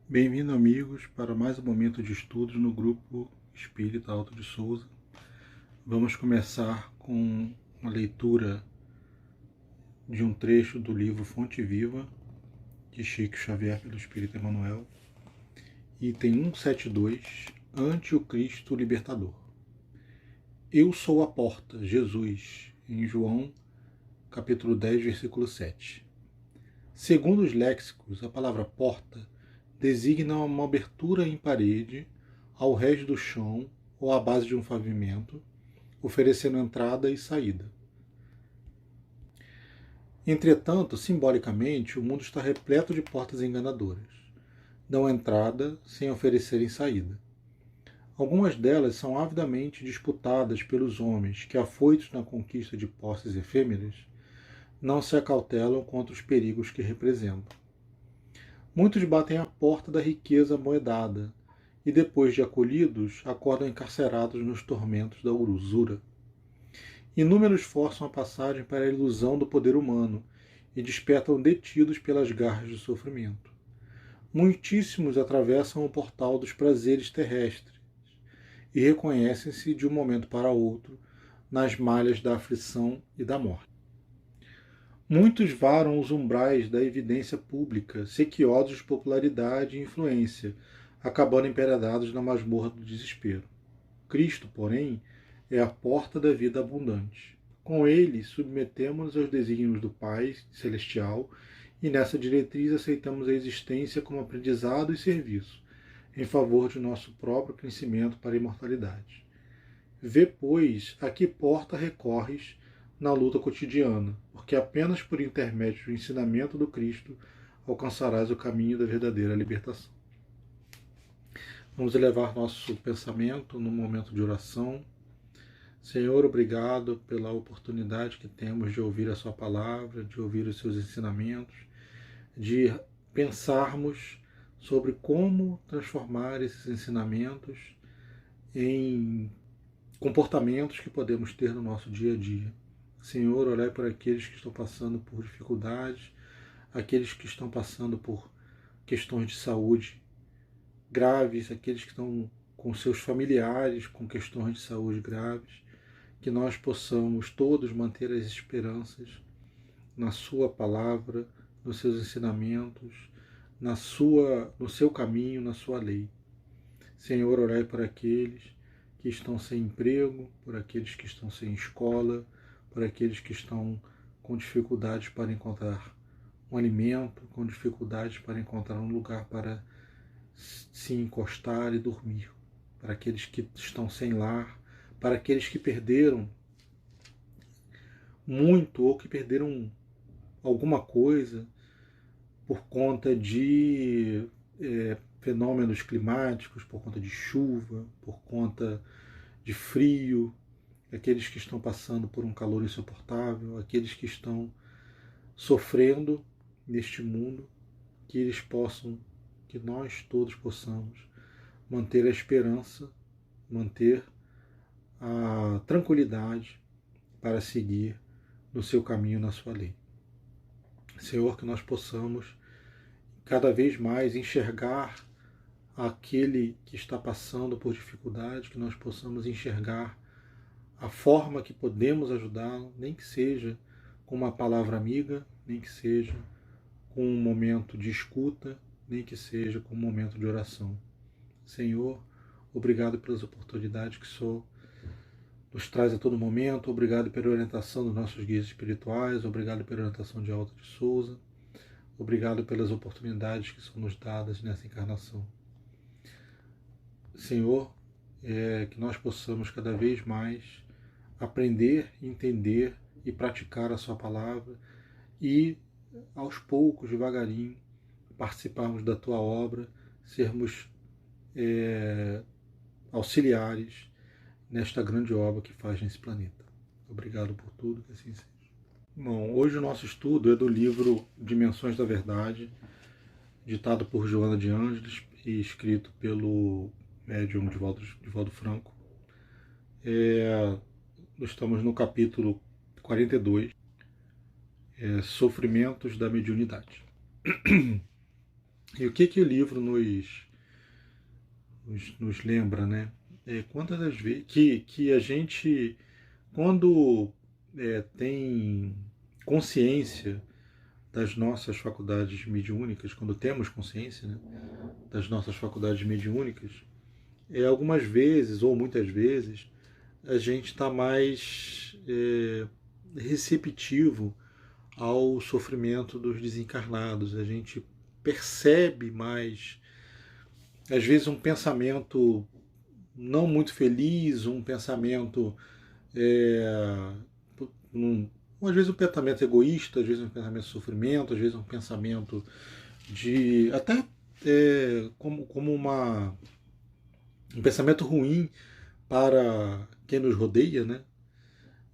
Bem-vindo, amigos, para mais um momento de estudos no Grupo Espírita Alto de Souza. Vamos começar com uma leitura de um trecho do livro Fonte Viva, de Chico Xavier, pelo Espírito Emmanuel, item 172, Ante o Cristo Libertador. Eu sou a porta, Jesus, em João, capítulo 10, versículo 7. Segundo os léxicos, a palavra porta designa uma abertura em parede, ao rés do chão ou à base de um pavimento, oferecendo entrada e saída. Entretanto, simbolicamente, o mundo está repleto de portas enganadoras. Dão entrada sem oferecerem saída. Algumas delas são avidamente disputadas pelos homens que, afoitos na conquista de posses efêmeras, não se acautelam contra os perigos que representam. Muitos batem à porta da riqueza amoedada e, depois de acolhidos, acordam encarcerados nos tormentos da usura. Inúmeros forçam a passagem para a ilusão do poder humano e despertam detidos pelas garras do sofrimento. Muitíssimos atravessam o portal dos prazeres terrestres e reconhecem-se de um momento para outro nas malhas da aflição e da morte. Muitos varam os umbrais da evidência pública, sequiosos de popularidade e influência, acabando emparedados na masmorra do desespero. Cristo, porém, é a porta da vida abundante. Com ele, submetemos-nos aos desígnios do Pai Celestial e nessa diretriz aceitamos a existência como aprendizado e serviço, em favor de nosso próprio crescimento para a imortalidade. Vê, pois, a que porta recorres na luta cotidiana, porque apenas por intermédio do ensinamento do Cristo alcançarás o caminho da verdadeira libertação. Vamos elevar nosso pensamento no momento de oração. Senhor, obrigado pela oportunidade que temos de ouvir a sua palavra, de ouvir os seus ensinamentos, de pensarmos sobre como transformar esses ensinamentos em comportamentos que podemos ter no nosso dia a dia. Senhor, olhai por aqueles que estão passando por dificuldades, aqueles que estão passando por questões de saúde graves, aqueles que estão com seus familiares com questões de saúde graves, que nós possamos todos manter as esperanças na sua palavra, nos seus ensinamentos, no seu caminho, na sua lei. Senhor, orai por aqueles que estão sem emprego, por aqueles que estão sem escola, por aqueles que estão com dificuldades para encontrar um alimento, com dificuldades para encontrar um lugar para se encostar e dormir, para aqueles que estão sem lar, para aqueles que perderam muito ou que perderam alguma coisa por conta de fenômenos climáticos, por conta de chuva, por conta de frio, aqueles que estão passando por um calor insuportável, aqueles que estão sofrendo neste mundo, que nós todos possamos manter a esperança, manter a tranquilidade para seguir no seu caminho, na sua lei. Senhor, que nós possamos cada vez mais enxergar aquele que está passando por dificuldade, que nós possamos enxergar a forma que podemos ajudá-lo, nem que seja com uma palavra amiga, nem que seja com um momento de escuta, nem que seja com um momento de oração. Senhor, obrigado pelas oportunidades que o Senhor nos traz a todo momento, obrigado pela orientação dos nossos guias espirituais, obrigado pela orientação de Alto de Souza, obrigado pelas oportunidades que são nos dadas nessa encarnação. Senhor, que nós possamos cada vez mais aprender, entender e praticar a sua palavra e, aos poucos, devagarinho, participarmos da tua obra, sermos auxiliares nesta grande obra que faz nesse planeta. Obrigado por tudo, que assim seja. Bom, hoje o nosso estudo é do livro Dimensões da Verdade, ditado por Joana de Ângeles e escrito pelo médium Divaldo Franco. Nós estamos no capítulo 42, Sofrimentos da Mediunidade. E o que o livro nos lembra, né? Quantas das vezes que a gente, quando tem consciência das nossas faculdades mediúnicas, quando temos consciência, né, das nossas faculdades mediúnicas, algumas vezes, ou muitas vezes, a gente está mais receptivo ao sofrimento dos desencarnados, a gente percebe mais, às vezes, um pensamento não muito feliz, um pensamento, às vezes um pensamento egoísta, às vezes um pensamento de sofrimento, às vezes um pensamento de até como um pensamento ruim para quem nos rodeia, né?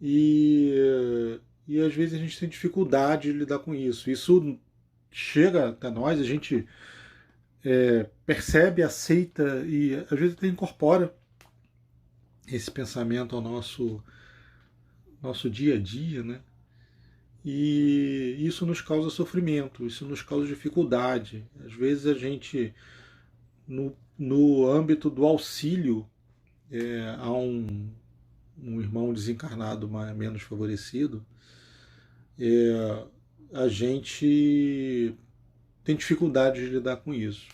E às vezes a gente tem dificuldade de lidar com isso. Isso chega até nós, a gente percebe, aceita e às vezes até incorpora esse pensamento ao nosso dia a dia, né? E isso nos causa sofrimento, isso nos causa dificuldade. Às vezes a gente, no âmbito do auxílio a um irmão desencarnado menos favorecido, a gente tem dificuldade de lidar com isso.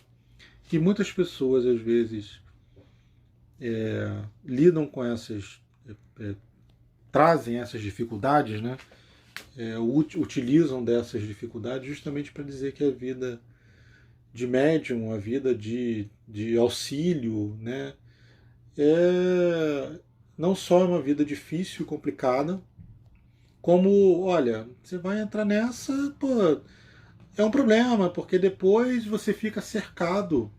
E muitas pessoas, às vezes, lidam com trazem essas dificuldades, né? Utilizam dessas dificuldades justamente para dizer que a vida de médium, a vida de auxílio, né? Não só é uma vida difícil e complicada, como, olha, você vai entrar nessa, pô, é um problema, porque depois você fica cercado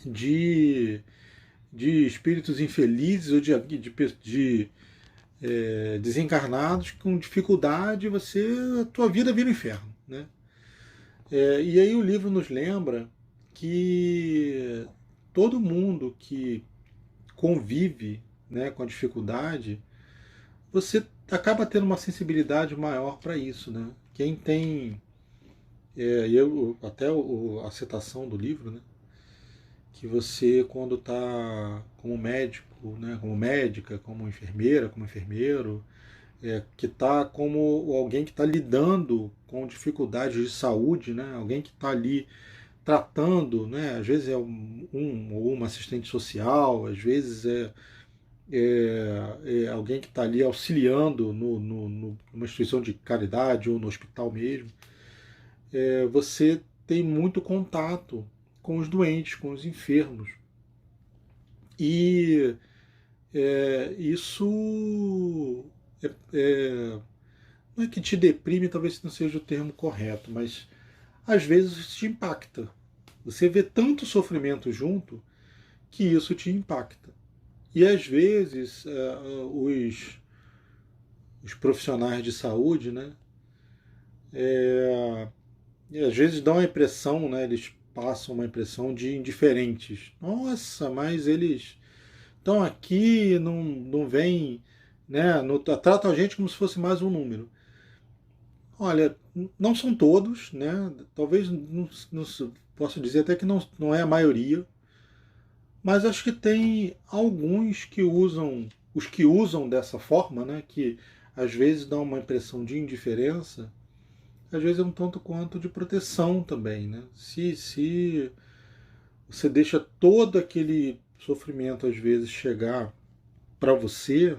de, de espíritos infelizes ou de desencarnados com dificuldade, a tua vida vira um inferno, né? E aí o livro nos lembra que todo mundo que convive, né, com a dificuldade, você acaba tendo uma sensibilidade maior para isso, né? Quem tem até a citação do livro, né? Que você, quando está como médico, né, como médica, como enfermeira, como enfermeiro, que está como alguém que está lidando com dificuldades de saúde, né, alguém que está ali tratando, né, às vezes é ou uma assistente social, às vezes é alguém que está ali auxiliando numa instituição de caridade ou no hospital mesmo. Você tem muito contato com os doentes, com os enfermos. E isso não é que te deprime, talvez não seja o termo correto, mas às vezes isso te impacta. Você vê tanto sofrimento junto que isso te impacta. E às vezes os profissionais de saúde, né, às vezes dão a impressão, né, eles passam uma impressão de indiferentes. Nossa, mas eles estão aqui, não vêm, né, tratam a gente como se fosse mais um número. Olha, não são todos, né? Talvez não posso dizer até que não é a maioria, mas acho que tem alguns que usam, os que usam dessa forma, né? Que às vezes dão uma impressão de indiferença, às vezes é um tanto quanto de proteção também, né? Se você deixa todo aquele sofrimento às vezes chegar para você,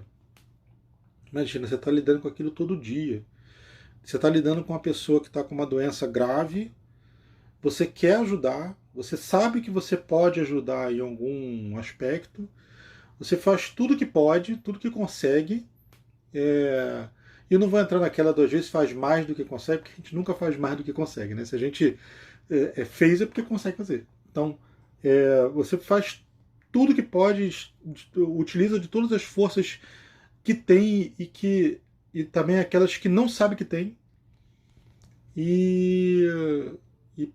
imagina, você está lidando com aquilo todo dia. Você está lidando com uma pessoa que está com uma doença grave, você quer ajudar, você sabe que você pode ajudar em algum aspecto, você faz tudo que pode, tudo que consegue, e eu não vou entrar naquela duas vezes faz mais do que consegue, porque a gente nunca faz mais do que consegue, né? Se a gente fez é porque consegue fazer. Então, você faz tudo que pode, utiliza de todas as forças que tem e também aquelas que não sabe que tem. E, e,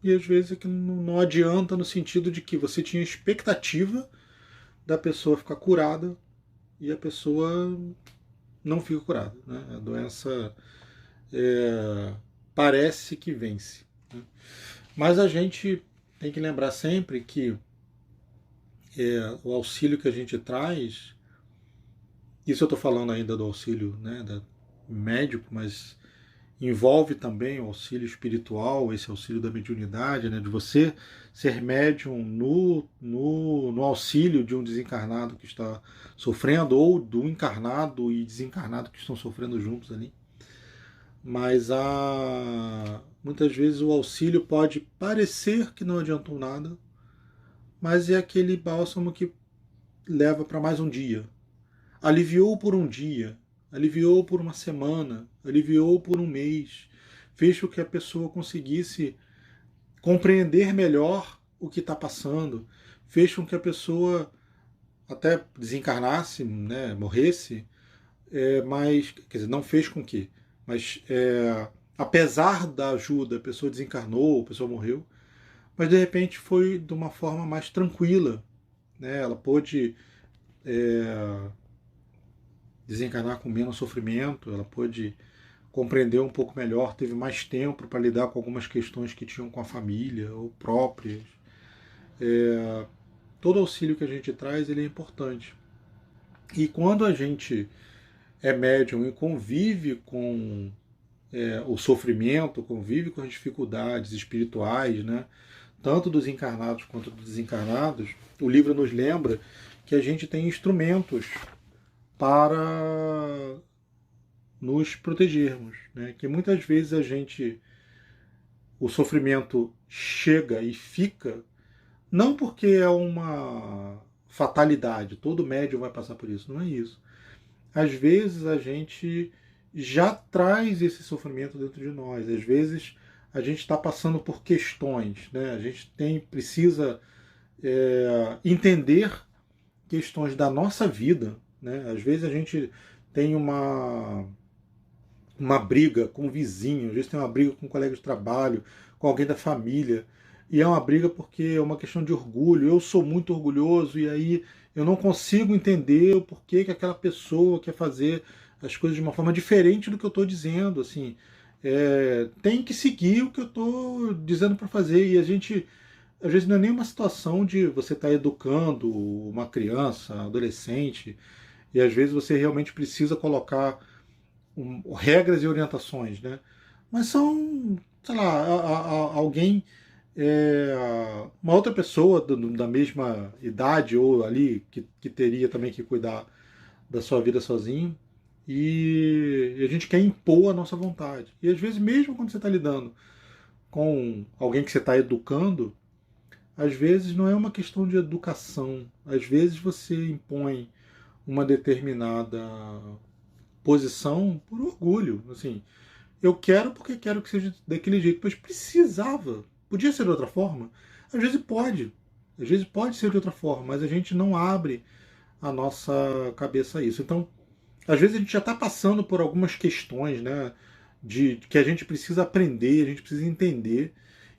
e às vezes é que não adianta no sentido de que você tinha expectativa da pessoa ficar curada e a pessoa não fica curada, né? A doença parece que vence, né? Mas a gente tem que lembrar sempre que o auxílio que a gente traz, isso eu estou falando ainda do auxílio, né, médico, mas envolve também o auxílio espiritual, esse auxílio da mediunidade, né, de você ser médium no auxílio de um desencarnado que está sofrendo, ou do encarnado e desencarnado que estão sofrendo juntos ali. Mas muitas vezes o auxílio pode parecer que não adiantou nada, mas é aquele bálsamo que leva para mais um dia. Aliviou por um dia, aliviou por uma semana, aliviou por um mês, fez com que a pessoa conseguisse compreender melhor o que está passando, fez com que a pessoa até desencarnasse, né, morresse, mas, quer dizer, não fez com que, mas apesar da ajuda, a pessoa desencarnou, a pessoa morreu, mas de repente foi de uma forma mais tranquila, né? Ela pôde desencarnar com menos sofrimento, ela pôde compreender um pouco melhor, teve mais tempo para lidar com algumas questões que tinham com a família ou próprias. Todo auxílio que a gente traz, ele é importante. E quando a gente é médium e convive com o sofrimento, convive com as dificuldades espirituais, né, tanto dos encarnados quanto dos desencarnados, o livro nos lembra que a gente tem instrumentos para nos protegermos, né? Que muitas vezes o sofrimento chega e fica, não porque é uma fatalidade, todo médium vai passar por isso, não é isso. Às vezes a gente já traz esse sofrimento dentro de nós, às vezes a gente está passando por questões, né? A gente precisa entender questões da nossa vida, né? Às vezes a gente tem uma briga com o vizinho, às vezes tem uma briga com um colega de trabalho, com alguém da família, e é uma briga porque é uma questão de orgulho. Eu sou muito orgulhoso e aí eu não consigo entender o porquê que aquela pessoa quer fazer as coisas de uma forma diferente do que eu estou dizendo. Assim, tem que seguir o que eu estou dizendo para fazer, e a gente às vezes não é nem uma situação de você estar educando uma criança, adolescente, e às vezes você realmente precisa colocar regras e orientações, né? Mas são, sei lá, alguém, uma outra pessoa da mesma idade ou ali que teria também que cuidar da sua vida sozinho, e a gente quer impor a nossa vontade. E às vezes, mesmo quando você está lidando com alguém que você está educando, às vezes não é uma questão de educação. Às vezes você impõe uma determinada posição por orgulho. Assim, eu quero porque quero que seja daquele jeito, pois precisava. Podia ser de outra forma? Às vezes pode. Às vezes pode ser de outra forma, mas a gente não abre a nossa cabeça a isso. Então, às vezes a gente já está passando por algumas questões, né, de que a gente precisa aprender, a gente precisa entender.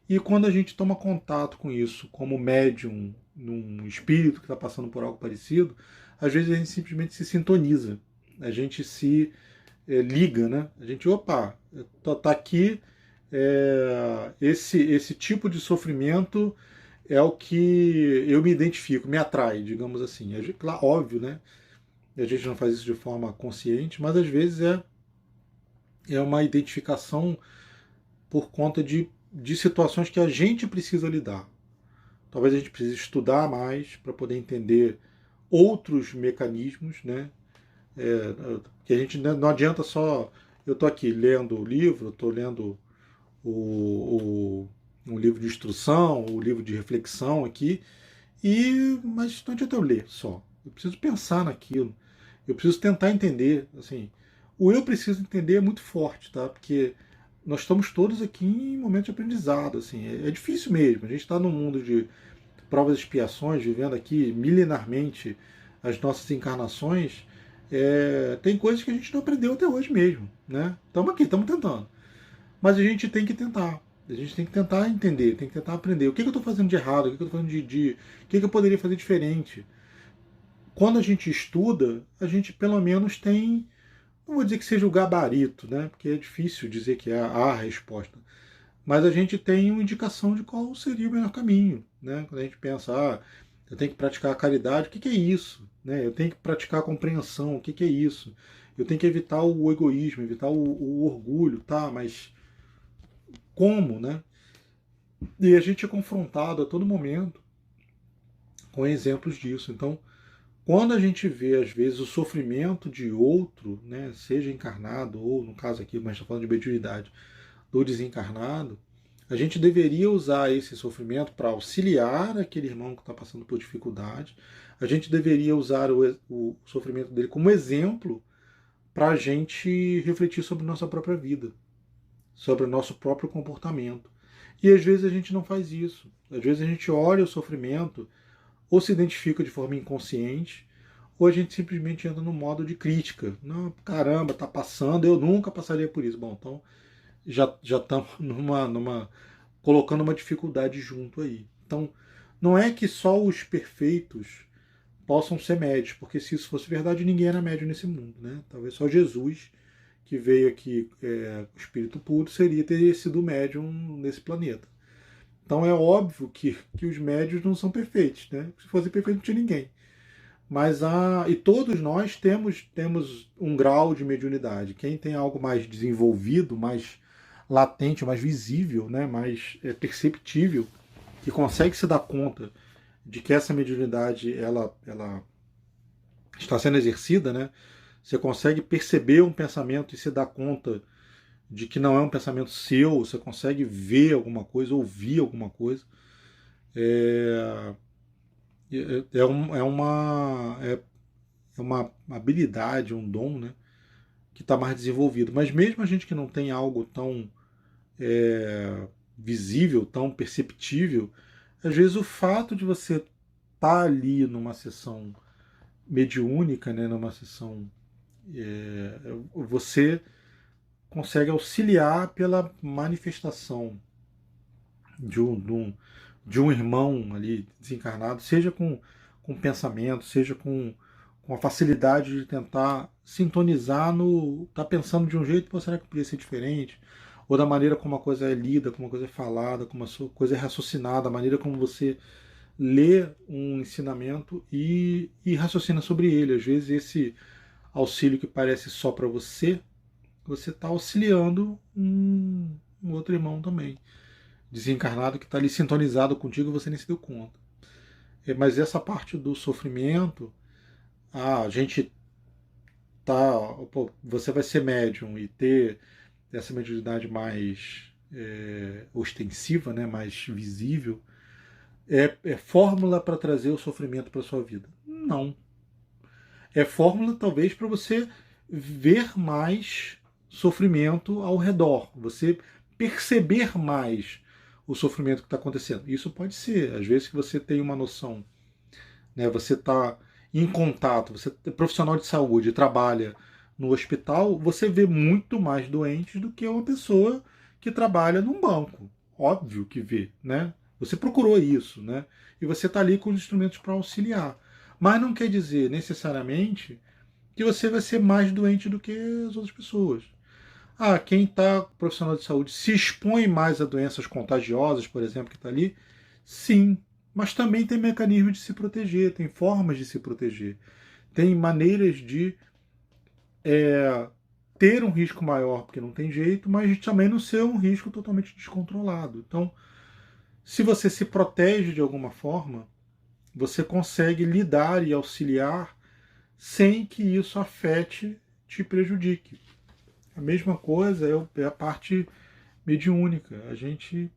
E quando a gente toma contato com isso, como médium, num espírito que está passando por algo parecido, às vezes a gente simplesmente se sintoniza, a gente se liga, né? A gente, opa, tá aqui, esse tipo de sofrimento é o que eu me identifico, me atrai, digamos assim. Claro, óbvio, né? A gente não faz isso de forma consciente, mas às vezes é uma identificação por conta de situações que a gente precisa lidar. Talvez a gente precise estudar mais para poder entender outros mecanismos, né? Que a gente não adianta só eu estou aqui lendo o livro, estou lendo um livro de instrução, o livro de reflexão aqui, mas não adianta eu ler só. Eu preciso pensar naquilo. Eu preciso tentar entender. Assim, o eu preciso entender é muito forte, tá? Porque nós estamos todos aqui em momento de aprendizado. Assim, é difícil mesmo. A gente está num mundo de provas e expiações, vivendo aqui milenarmente as nossas encarnações. Tem coisas que a gente não aprendeu até hoje mesmo, né? Estamos aqui, estamos tentando. Mas a gente tem que tentar. A gente tem que tentar entender, tem que tentar aprender. O que eu estou fazendo de errado? O que eu estou fazendo o que eu poderia fazer diferente? Quando a gente estuda, a gente pelo menos tem, não vou dizer que seja o gabarito, né? Porque é difícil dizer que há a resposta. mas a gente tem uma indicação de qual seria o melhor caminho, né? Quando a gente pensa, eu tenho que praticar a caridade, o que que é isso? Né? Eu tenho que praticar a compreensão, o que que é isso? Eu tenho que evitar o egoísmo, evitar o orgulho, tá? Mas como, né? E a gente é confrontado a todo momento com exemplos disso. Então, quando a gente vê, às vezes, o sofrimento de outro, né, seja encarnado, ou no caso aqui, mas está falando de mediunidade, do desencarnado, a gente deveria usar esse sofrimento para auxiliar aquele irmão que está passando por dificuldade. A gente deveria usar o sofrimento dele como exemplo para a gente refletir sobre nossa própria vida, sobre o nosso próprio comportamento. E às vezes a gente não faz isso. Às vezes a gente olha o sofrimento ou se identifica de forma inconsciente, ou a gente simplesmente entra no modo de crítica. Não, caramba, tá passando, eu nunca passaria por isso. Bom, então já estamos colocando uma dificuldade junto aí. Então, não é que só os perfeitos possam ser médios, porque se isso fosse verdade, ninguém era médio nesse mundo, né? Talvez só Jesus, que veio aqui, o Espírito puro, teria sido médium nesse planeta. Então é óbvio que os médios não são perfeitos, né? Se fosse perfeito não tinha ninguém. Mas e todos nós temos um grau de mediunidade. Quem tem algo mais desenvolvido, mais latente, mais visível, né? Mais perceptível, que consegue se dar conta de que essa mediunidade ela está sendo exercida, né? Você consegue perceber um pensamento e se dar conta de que não é um pensamento seu, você consegue ver alguma coisa, ouvir alguma coisa. É, é uma habilidade, um dom, né, que está mais desenvolvido. Mas mesmo a gente que não tem algo tão visível, tão perceptível, às vezes o fato de você estar ali numa sessão mediúnica, né, numa sessão, você consegue auxiliar pela manifestação de um irmão ali desencarnado, seja com pensamento, seja com a facilidade de tentar sintonizar no. Tá pensando de um jeito, pô, será que poderia ser diferente? Ou da maneira como a coisa é lida, como a coisa é falada, como a coisa é raciocinada, a maneira como você lê um ensinamento e raciocina sobre ele. Às vezes esse auxílio que parece só para você, você está auxiliando um outro irmão também, desencarnado, que está ali sintonizado contigo e você nem se deu conta. Mas essa parte do sofrimento, a gente tá. Pô, você vai ser médium e ter essa mediunidade mais ostensiva, né, mais visível, é fórmula para trazer o sofrimento para sua vida? Não. É fórmula talvez para você ver mais sofrimento ao redor, você perceber mais o sofrimento que está acontecendo. Isso pode ser, às vezes que você tem uma noção, né? Você está em contato, você é profissional de saúde, trabalha no hospital, você vê muito mais doentes do que uma pessoa que trabalha num banco. Óbvio que vê, né? Você procurou isso, né? E você está ali com os instrumentos para auxiliar. Mas não quer dizer necessariamente que você vai ser mais doente do que as outras pessoas. Quem está profissional de saúde se expõe mais a doenças contagiosas, por exemplo, que está ali? Sim, mas também tem mecanismos de se proteger, tem formas de se proteger, tem maneiras de ter um risco maior, porque não tem jeito, mas também não ser um risco totalmente descontrolado. Então, se você se protege de alguma forma, você consegue lidar e auxiliar sem que isso afete, te prejudique. A mesma coisa é a parte mediúnica. A gente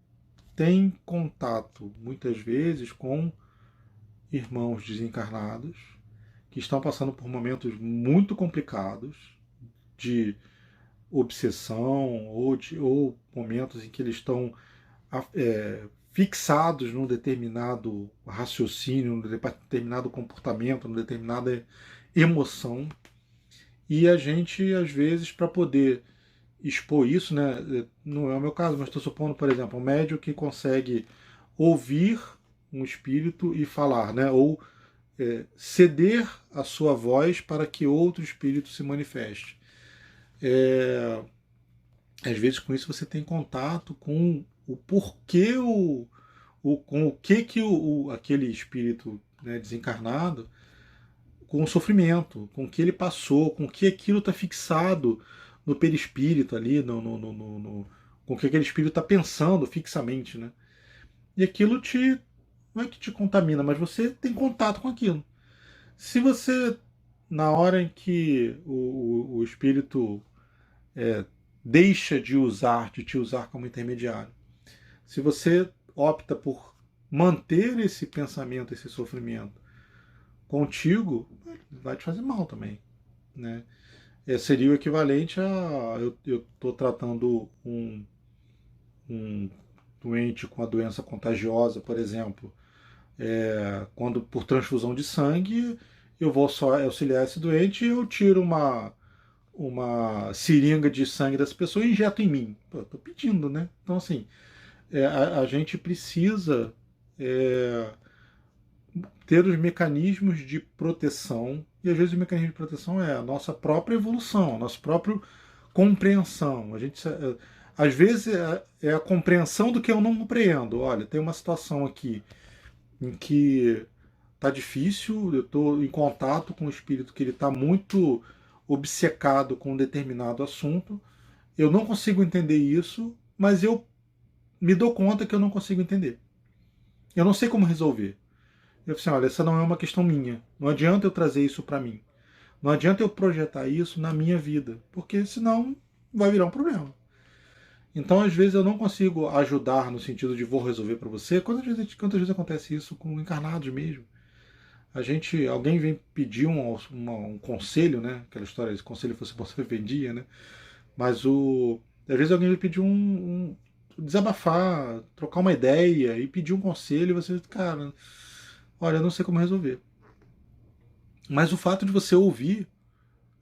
tem contato, muitas vezes, com irmãos desencarnados que estão passando por momentos muito complicados de obsessão ou momentos em que eles estão fixados num determinado raciocínio, num determinado comportamento, numa determinada emoção. E a gente, às vezes, para poder expor isso, né, não é o meu caso, mas estou supondo, por exemplo, um médium que consegue ouvir um espírito e falar, né, ou ceder a sua voz para que outro espírito se manifeste. Às vezes com isso você tem contato com o porquê, com o que aquele espírito, né, desencarnado, com o sofrimento, com o que ele passou, com o que aquilo está fixado no perispírito ali, com o que aquele espírito está pensando fixamente, né? E aquilo não é que te contamina, mas você tem contato com aquilo. Se você, na hora em que o espírito deixa de te usar como intermediário, se você opta por manter esse pensamento, esse sofrimento contigo, vai te fazer mal também, né? Seria o equivalente a eu estou tratando um doente com a doença contagiosa, por exemplo, quando por transfusão de sangue eu vou só auxiliar esse doente e eu tiro uma seringa de sangue dessa pessoa e injeto em mim. Estou pedindo, né? Então, assim, a gente precisa ter os mecanismos de proteção, e às vezes o mecanismo de proteção é a nossa própria evolução, a nossa própria compreensão. Às vezes é a compreensão do que eu não compreendo. Olha, tem uma situação aqui em que tá difícil, eu estou em contato com o espírito que ele está muito obcecado com um determinado assunto, eu não consigo entender isso, mas eu me dou conta que eu não consigo entender. Eu não sei como resolver. Eu falei assim, olha, essa não é uma questão minha. Não adianta eu trazer isso para mim. Não adianta eu projetar isso na minha vida, porque senão vai virar um problema. Então, às vezes, eu não consigo ajudar no sentido de vou resolver para você. Quantas vezes acontece isso com encarnados mesmo? Alguém vem pedir um conselho, né? Aquela história, se conselho fosse bom, você vendia, né? Mas às vezes alguém vem pedir desabafar, trocar uma ideia e pedir um conselho e você, cara, olha, eu não sei como resolver. Mas o fato de você ouvir,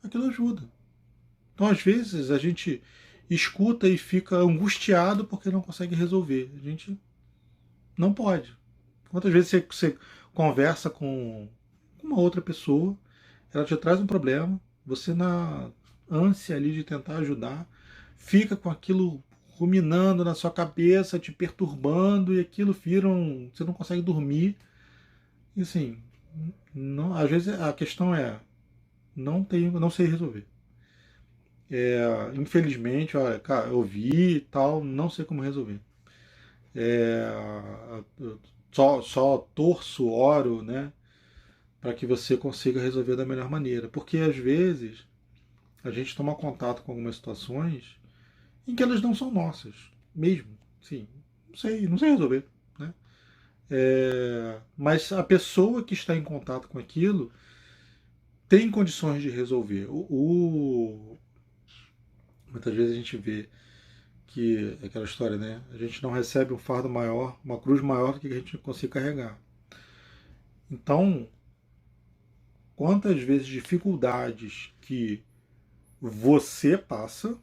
aquilo ajuda. Então, às vezes, a gente escuta e fica angustiado porque não consegue resolver. A gente não pode. Quantas vezes você conversa com uma outra pessoa, ela te traz um problema, você na ânsia ali de tentar ajudar, fica com aquilo ruminando na sua cabeça, te perturbando, e aquilo você não consegue dormir. E assim, às vezes a questão não sei resolver. Infelizmente, olha, cara, eu vi e tal, não sei como resolver. Só torço, oro, né, para que você consiga resolver da melhor maneira. Porque às vezes a gente toma contato com algumas situações em que elas não são nossas, mesmo. Sim, não sei resolver, né? Mas a pessoa que está em contato com aquilo tem condições de resolver. Muitas vezes a gente vê que é aquela história, né? A gente não recebe um fardo maior, uma cruz maior do que a gente consiga carregar. Então, quantas vezes dificuldades que você passa,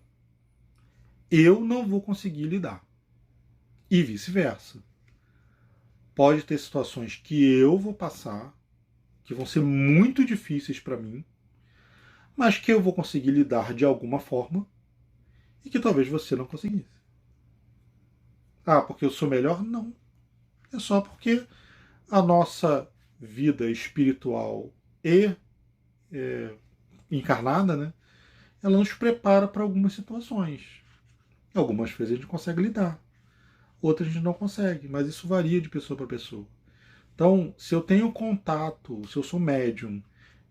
eu não vou conseguir lidar. E vice-versa. Pode ter situações que eu vou passar, que vão ser muito difíceis para mim, mas que eu vou conseguir lidar de alguma forma e que talvez você não conseguisse. Ah, porque eu sou melhor? Não. É só porque a nossa vida espiritual e encarnada, né, ela nos prepara para algumas situações. Algumas vezes a gente consegue lidar, outras a gente não consegue, mas isso varia de pessoa para pessoa. Então, se eu tenho contato, se eu sou médium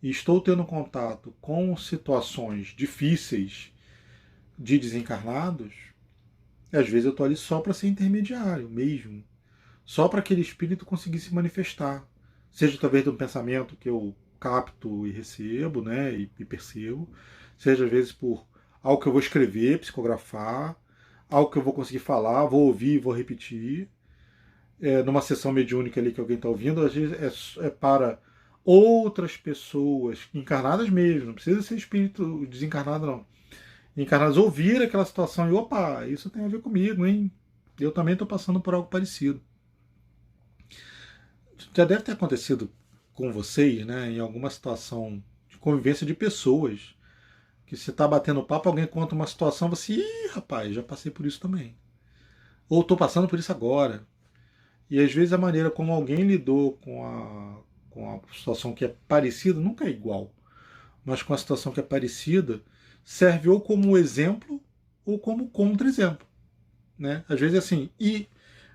e estou tendo contato com situações difíceis de desencarnados, às vezes eu estou ali só para ser intermediário mesmo, só para aquele espírito conseguir se manifestar, seja através de um pensamento que eu capto e recebo, né, e percebo, seja às vezes por algo que eu vou escrever, psicografar, algo que eu vou conseguir falar, vou ouvir, vou repetir, numa sessão mediúnica ali que alguém está ouvindo, às vezes é para outras pessoas encarnadas mesmo, não precisa ser espírito desencarnado não, encarnados ouvir aquela situação e opa, isso tem a ver comigo, hein? Eu também estou passando por algo parecido. Já deve ter acontecido com vocês, né, em alguma situação de convivência de pessoas, que você está batendo papo, alguém conta uma situação, você, ih, rapaz, já passei por isso também. ou estou passando por isso agora. E às vezes a maneira como alguém lidou com a situação que é parecida, nunca é igual, mas com a situação que é parecida, serve ou como exemplo ou como contra-exemplo. Né? Às vezes é assim, e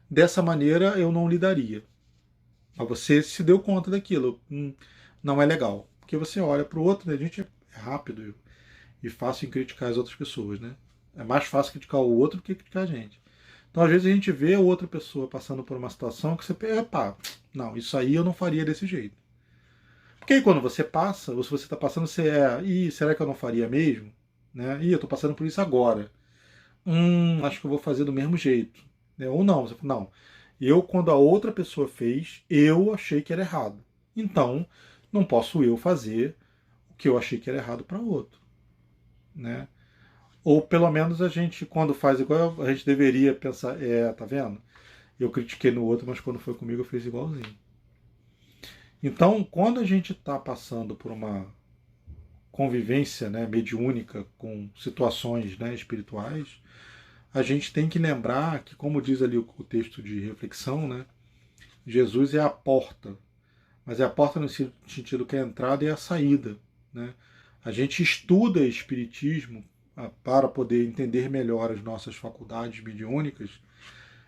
dessa maneira eu não lidaria. Mas você se deu conta daquilo, não é legal. Porque você olha para o outro, né? A gente é rápido e fácil em criticar as outras pessoas, né? É mais fácil criticar o outro do que criticar a gente. Então, às vezes, a gente vê outra pessoa passando por uma situação que você pensa, pá, não, isso aí eu não faria desse jeito. Porque aí quando você passa, ou se você está passando, você será que eu não faria mesmo? Né? Eu estou passando por isso agora. Acho que eu vou fazer do mesmo jeito. Né? Ou não, você fala, não. Eu, quando a outra pessoa fez, eu achei que era errado. Então, não posso eu fazer o que eu achei que era errado para outro. Né? Ou pelo menos a gente, quando faz igual, a gente deveria pensar, tá vendo? Eu critiquei no outro, mas quando foi comigo eu fiz igualzinho. Então, quando a gente está passando por uma convivência, né, mediúnica com situações, né, espirituais, a gente tem que lembrar que, como diz ali o texto de reflexão, né, Jesus é a porta, mas é a porta no sentido que é a entrada e a saída. Né? A gente estuda espiritismo para poder entender melhor as nossas faculdades mediúnicas,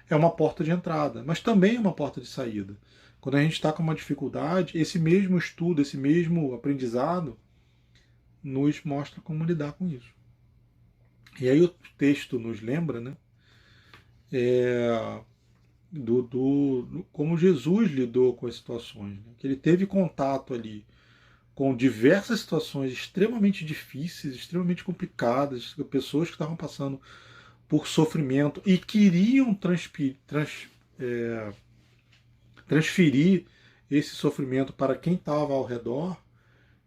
é uma porta de entrada, mas também é uma porta de saída. Quando a gente está com uma dificuldade, esse mesmo estudo, esse mesmo aprendizado, nos mostra como lidar com isso. E aí o texto nos lembra, né, como Jesus lidou com as situações, né, que ele teve contato ali com diversas situações extremamente difíceis, extremamente complicadas, pessoas que estavam passando por sofrimento e queriam transferir esse sofrimento para quem estava ao redor,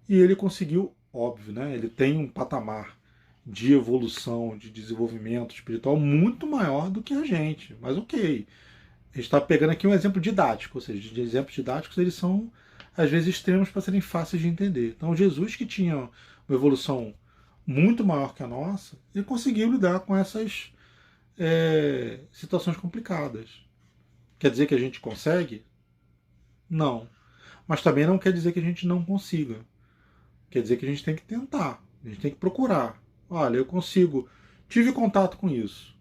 e ele conseguiu, óbvio, né? Ele tem um patamar de evolução, de desenvolvimento espiritual muito maior do que a gente, mas ok. A gente está pegando aqui um exemplo didático, ou seja, de exemplos didáticos eles são às vezes extremos para serem fáceis de entender. Então Jesus, que tinha uma evolução muito maior que a nossa, ele conseguiu lidar com essas situações complicadas. Quer dizer que a gente consegue? Não. Mas também não quer dizer que a gente não consiga. Quer dizer que a gente tem que tentar, a gente tem que procurar. Olha, eu consigo, tive contato com isso.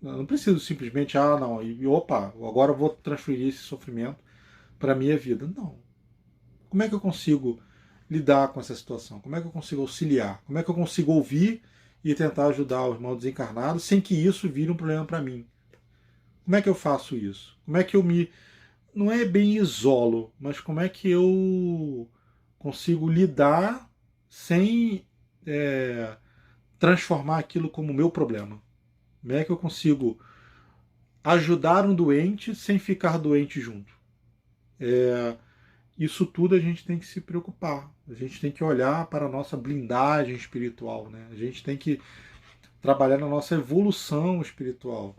Eu não preciso simplesmente, não, opa, agora eu vou transferir esse sofrimento para a minha vida. Não. Como é que eu consigo lidar com essa situação? Como é que eu consigo auxiliar? Como é que eu consigo ouvir e tentar ajudar o irmão desencarnado sem que isso vire um problema para mim? Como é que eu faço isso? Como é que eu me. Não é bem isolo, mas como é que eu consigo lidar sem transformar aquilo como meu problema? Como é que eu consigo ajudar um doente sem ficar doente junto? Isso tudo a gente tem que se preocupar. A gente tem que olhar para a nossa blindagem espiritual. Né? A gente tem que trabalhar na nossa evolução espiritual.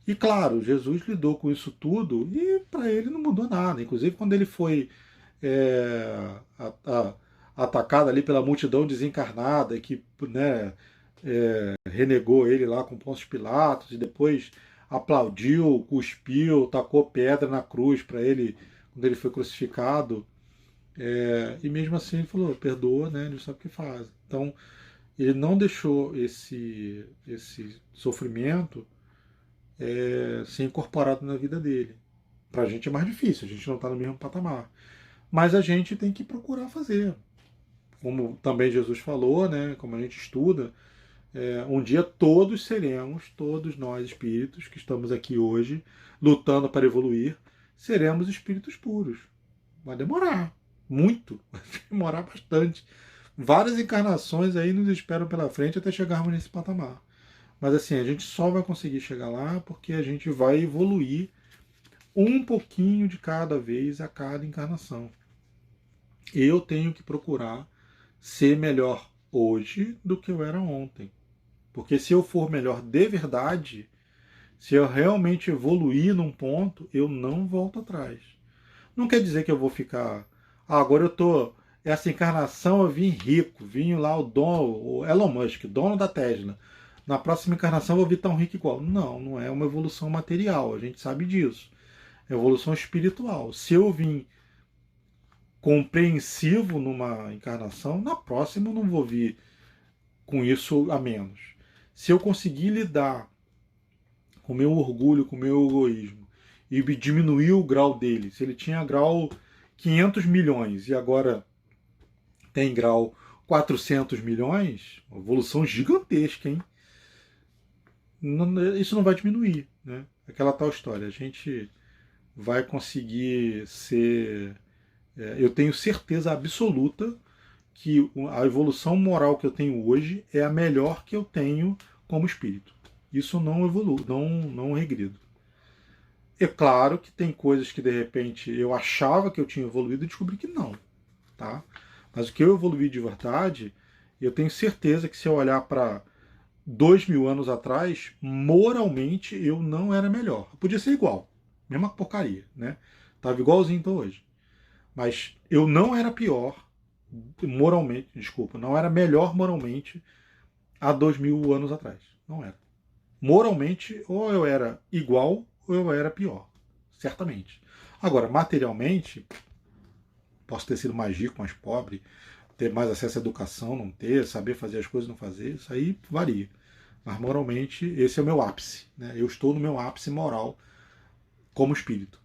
E claro, Jesus lidou com isso tudo e para ele não mudou nada. Inclusive quando ele foi atacado ali pela multidão desencarnada que, né, renegou ele lá com Pôncio Pilatos e depois aplaudiu, cuspiu, tacou pedra na cruz para ele quando ele foi crucificado. E mesmo assim ele falou, perdoa, né? Ele sabe o que faz. Então ele não deixou esse sofrimento ser incorporado na vida dele. Para a gente é mais difícil, a gente não está no mesmo patamar. Mas a gente tem que procurar fazer. Como também Jesus falou, né? Como a gente estuda, um dia todos seremos, todos nós espíritos que estamos aqui hoje, lutando para evoluir, seremos espíritos puros. Vai demorar, muito, vai demorar bastante. Várias encarnações aí nos esperam pela frente até chegarmos nesse patamar. Mas assim, a gente só vai conseguir chegar lá porque a gente vai evoluir um pouquinho de cada vez a cada encarnação. Eu tenho que procurar ser melhor hoje do que eu era ontem. Porque se eu for melhor de verdade, se eu realmente evoluir num ponto, eu não volto atrás. Não quer dizer que eu vou ficar. Agora eu tô. Essa encarnação eu vim rico, vim lá o Elon Musk, dono da Tesla. na próxima encarnação eu vou vir tão rico igual. Não, não é uma evolução material, a gente sabe disso. É evolução espiritual. Se eu vim compreensivo numa encarnação, na próxima eu não vou vir com isso a menos. Se eu conseguir lidar com o meu orgulho, com o meu egoísmo, e diminuir o grau dele, se ele tinha grau 500 milhões e agora tem grau 400 milhões, uma evolução gigantesca, hein? Isso não vai diminuir, né? Aquela tal história, a gente vai conseguir ser... eu tenho certeza absoluta que a evolução moral que eu tenho hoje é a melhor que eu tenho como espírito. Isso não evolui, não regrido. É claro que tem coisas que de repente eu achava que eu tinha evoluído e descobri que não, tá? Mas o que eu evoluí de verdade, eu tenho certeza que se eu olhar para 2000 anos atrás, moralmente eu não era melhor. Eu podia ser igual, mesma porcaria, né? Tava igualzinho então hoje. Mas eu não era pior moralmente, desculpa, não era melhor moralmente há 2000 anos atrás. Não era. Moralmente, ou eu era igual ou eu era pior. Certamente. Agora, materialmente, posso ter sido mais rico, mais pobre, ter mais acesso à educação, não ter, saber fazer as coisas, não fazer, isso aí varia. Mas moralmente, esse é o meu ápice. Né? Eu estou no meu ápice moral como espírito.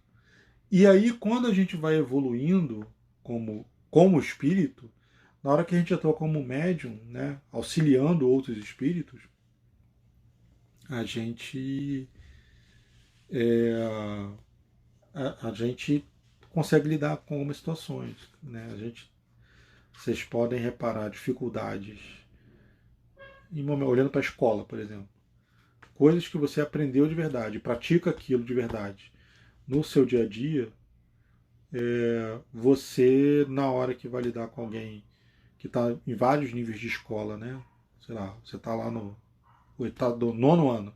E aí, quando a gente vai evoluindo como espírito, na hora que a gente atua como médium, né, auxiliando outros espíritos, a gente a gente consegue lidar com algumas situações, né? Vocês podem reparar dificuldades olhando para a escola, por exemplo, coisas que você aprendeu de verdade, pratica aquilo de verdade no seu dia a dia. Você, na hora que vai lidar com alguém que está em vários níveis de escola, né? Sei lá, você está lá no nono ano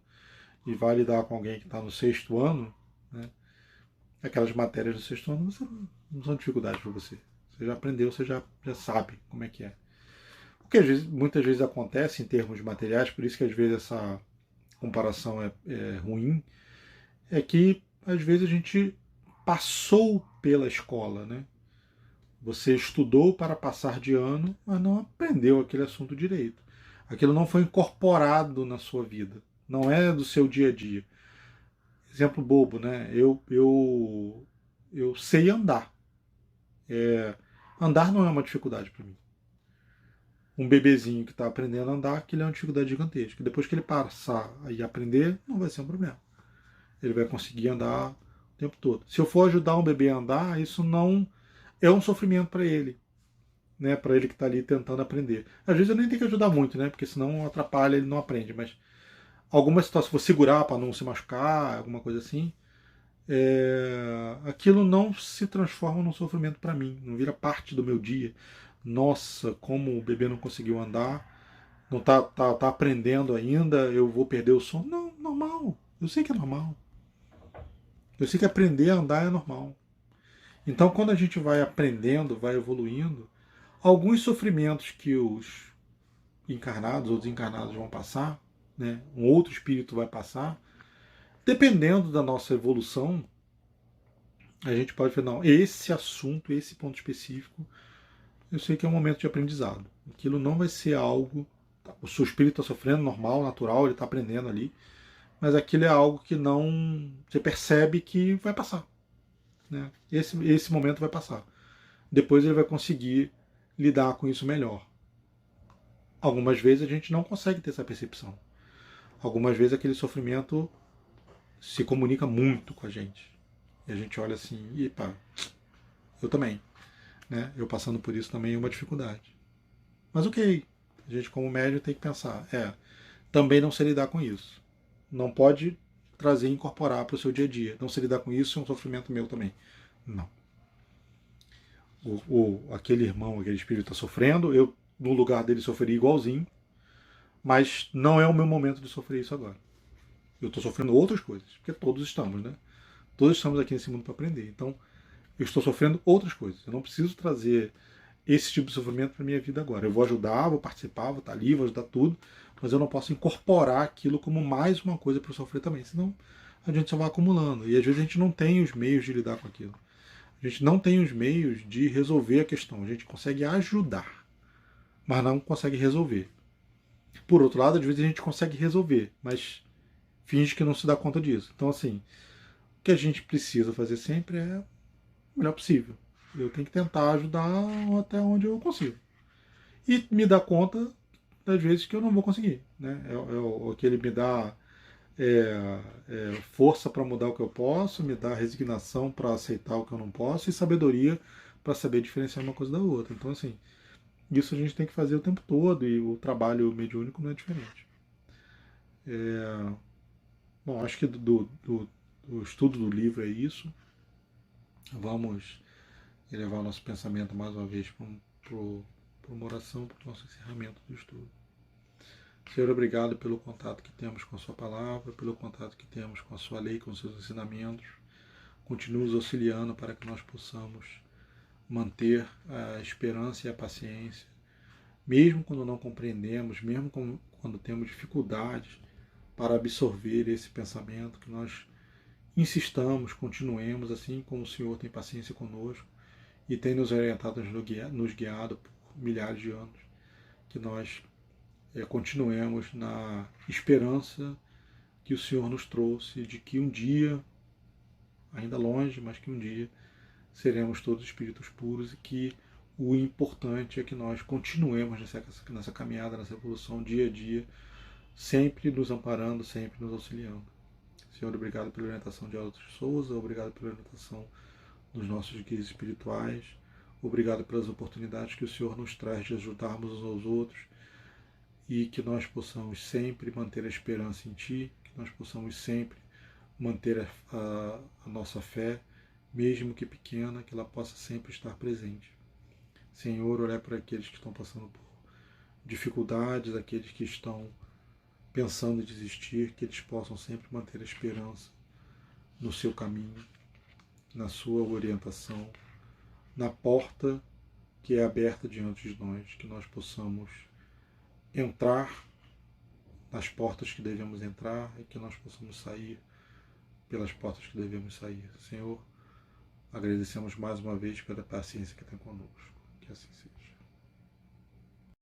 e vai lidar com alguém que está no sexto ano, né? Aquelas matérias do sexto ano não são dificuldades para você. Você já aprendeu, você já sabe como é que é. O que muitas vezes acontece em termos materiais, por isso que às vezes essa comparação é ruim, é que às vezes a gente passou pela escola, né? Você estudou para passar de ano, mas não aprendeu aquele assunto direito. Aquilo não foi incorporado na sua vida. Não é do seu dia a dia. Exemplo bobo, né? Eu sei andar. Andar não é uma dificuldade para mim. Um bebezinho que está aprendendo a andar, aquilo é uma dificuldade gigantesca. Depois que ele passar e aprender, não vai ser um problema. Ele vai conseguir andar o tempo todo. Se eu for ajudar um bebê a andar, isso não é um sofrimento para ele, né? Para ele que está ali tentando aprender. Às vezes eu nem tenho que ajudar muito, né? Porque senão atrapalha, ele não aprende. Mas alguma situação, vou segurar para não se machucar, alguma coisa assim, aquilo não se transforma num sofrimento para mim, não vira parte do meu dia. Nossa, como o bebê não conseguiu andar, não tá aprendendo ainda, eu vou perder o sono. Não, normal. Eu sei que é normal. Eu sei que aprender a andar é normal. Então, quando a gente vai aprendendo, vai evoluindo, alguns sofrimentos que os encarnados ou desencarnados vão passar, né, um outro espírito vai passar, dependendo da nossa evolução, a gente pode falar, não, esse assunto, esse ponto específico, eu sei que é um momento de aprendizado. Aquilo não vai ser algo... O seu espírito está sofrendo, normal, natural, ele está aprendendo ali, mas aquilo é algo que não... Você percebe que vai passar. Né? Esse momento vai passar. Depois ele vai conseguir lidar com isso melhor. Algumas vezes a gente não consegue ter essa percepção. Algumas vezes aquele sofrimento se comunica muito com a gente. E a gente olha assim, epa, eu também. Né? Eu passando por isso também é uma dificuldade. Mas ok, a gente como médium tem que pensar, também não sei lidar com isso. Não pode trazer e incorporar para o seu dia a dia. Não sei lidar com isso é um sofrimento meu também. Não. Aquele irmão, aquele espírito está sofrendo, eu no lugar dele sofreria igualzinho, mas não é o meu momento de sofrer isso agora. Eu estou sofrendo outras coisas, porque todos estamos, né? Todos estamos aqui nesse mundo para aprender. Então, eu estou sofrendo outras coisas. Eu não preciso trazer esse tipo de sofrimento para a minha vida agora. Eu vou ajudar, vou participar, vou estar ali, vou ajudar tudo, mas eu não posso incorporar aquilo como mais uma coisa para eu sofrer também, senão a gente só vai acumulando. E às vezes a gente não tem os meios de lidar com aquilo. A gente não tem os meios de resolver a questão. A gente consegue ajudar, mas não consegue resolver. Por outro lado, às vezes a gente consegue resolver, mas finge que não se dá conta disso. Então, assim, o que a gente precisa fazer sempre é o melhor possível. Eu tenho que tentar ajudar até onde eu consigo. E me dar conta das vezes que eu não vou conseguir. Né? O que ele me dá força para mudar o que eu posso, me dá resignação para aceitar o que eu não posso e sabedoria para saber diferenciar uma coisa da outra. Então, assim, isso a gente tem que fazer o tempo todo e o trabalho mediúnico não é diferente. Bom, acho que do estudo do livro é isso. Vamos elevar o nosso pensamento mais uma vez para uma oração, para o nosso encerramento do estudo. Senhor, obrigado pelo contato que temos com a sua palavra, pelo contato que temos com a sua lei, com os seus ensinamentos. Continue nos auxiliando para que nós possamos manter a esperança e a paciência, mesmo quando não compreendemos, mesmo quando temos dificuldades para absorver esse pensamento, que nós insistamos, continuemos, assim como o Senhor tem paciência conosco e tem nos orientado, nos guiado por milhares de anos, que nós continuemos na esperança que o Senhor nos trouxe, de que um dia, ainda longe, mas que um dia seremos todos espíritos puros e que o importante é que nós continuemos nessa caminhada, nessa evolução dia a dia, sempre nos amparando, sempre nos auxiliando. Senhor, obrigado pela orientação de Aldo Souza, obrigado pela orientação dos nossos guias espirituais, obrigado pelas oportunidades que o Senhor nos traz de ajudarmos uns aos outros e que nós possamos sempre manter a esperança em Ti, que nós possamos sempre manter a nossa fé, mesmo que pequena, que ela possa sempre estar presente. Senhor, olhar para aqueles que estão passando por dificuldades, aqueles que estão pensando em desistir, que eles possam sempre manter a esperança no seu caminho, na sua orientação, na porta que é aberta diante de nós, que nós possamos entrar nas portas que devemos entrar e que nós possamos sair pelas portas que devemos sair. Senhor, agradecemos mais uma vez pela paciência que tem conosco. Que assim seja.